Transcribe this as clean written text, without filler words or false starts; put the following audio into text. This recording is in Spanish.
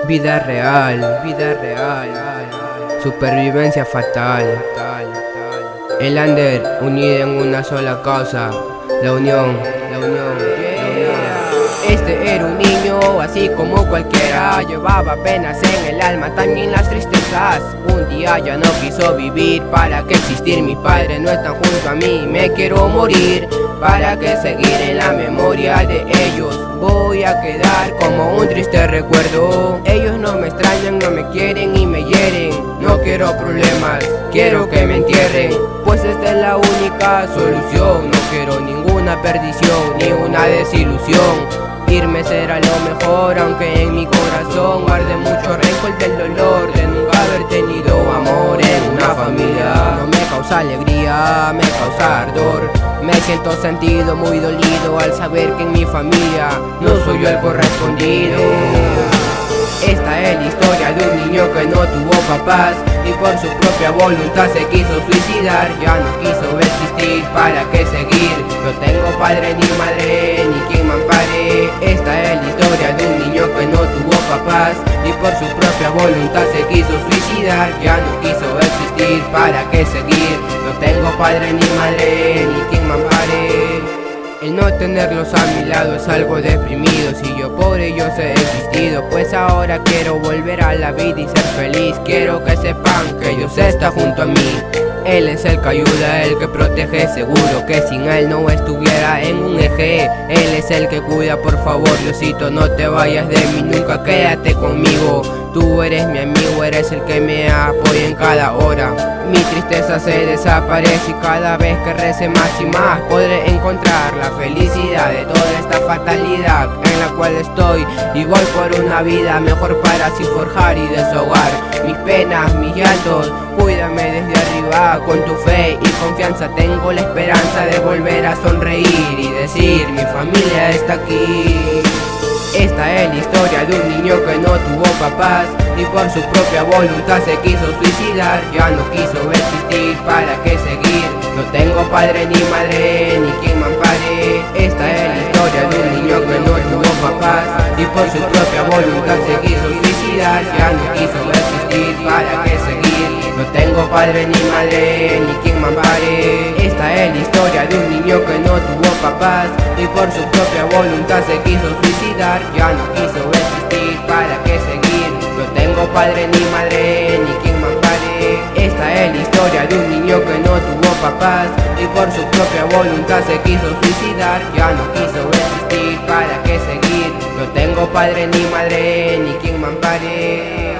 Vida real, supervivencia fatal. El Under unido en una sola causa, la unión. Este era un niño así como cualquiera, llevaba penas en el alma, también las tristezas. Un día ya no quiso vivir, ¿para qué existir? Mis padres no están junto a mí, me quiero morir. ¿Para qué seguir en la memoria de ellos? Voy a quedar como un triste recuerdo. Ellos no me extrañan, no me quieren y me hieren. No quiero problemas, quiero que me entierren, pues esta es la única solución. No quiero ninguna perdición ni una desilusión. Irme será lo mejor, aunque en mi corazón guarde mucho rencor del dolor de nunca haber tenido amor en una familia. No me causa alegría, me causa ardor. Me siento sentido, muy dolido al saber que en mi familia no soy yo el correspondido. Esta es la historia de un niño que no tuvo papás y por su propia voluntad se quiso suicidar. Ya no quiso existir, ¿para qué seguir? No tengo padre ni madre, ni quien me ampare. Esta es la historia de un niño que no tuvo papás y por su propia voluntad se quiso suicidar. Ya no quiso existir, ¿para qué seguir? No tengo padre ni madre, ni quien me ampare. El no tenerlos a mi lado es algo deprimido. Si yo por ellos he existido, pues ahora quiero volver a la vida y ser feliz. Quiero que sepan que Dios está junto a mí. Él es el que ayuda, el que protege, seguro que sin él no estuviera en un eje. Él es el que cuida, por favor Diosito, no te vayas de mí nunca, quédate conmigo. Tú eres mi amigo, eres el que me apoya en cada hora. Mi tristeza se desaparece y cada vez que rece más y más podré encontrar la felicidad de toda esta fatalidad en la cual estoy. Y voy por una vida mejor para así forjar y desahogar mis penas, mis llantos. Cuídame desde arriba con tu fe y confianza. Tengo la esperanza de volver a sonreír y decir: mi familia está aquí. Esta es la historia de un niño que no tuvo papás y por su propia voluntad se quiso suicidar. Ya no quiso existir, ¿para qué seguir? No tengo padre ni madre, ni quien me ampare. Esta es la historia de un niño que no tuvo papás y por su propia voluntad se quiso suicidar. Ya no quiso existir, ¿para qué seguir? No tengo padre ni madre, ni quien me ampare. Esta es la historia de un niño que no tuvo papás y por su propia voluntad se quiso suicidar. Ya no quiso existir, ¿para qué seguir? No tengo padre ni madre, ni quien me ampare. Esta es la historia de un niño que no tuvo papás y por su propia voluntad se quiso suicidar. Ya no quiso existir, ¿para qué seguir? No tengo padre ni madre, ni quien me ampare.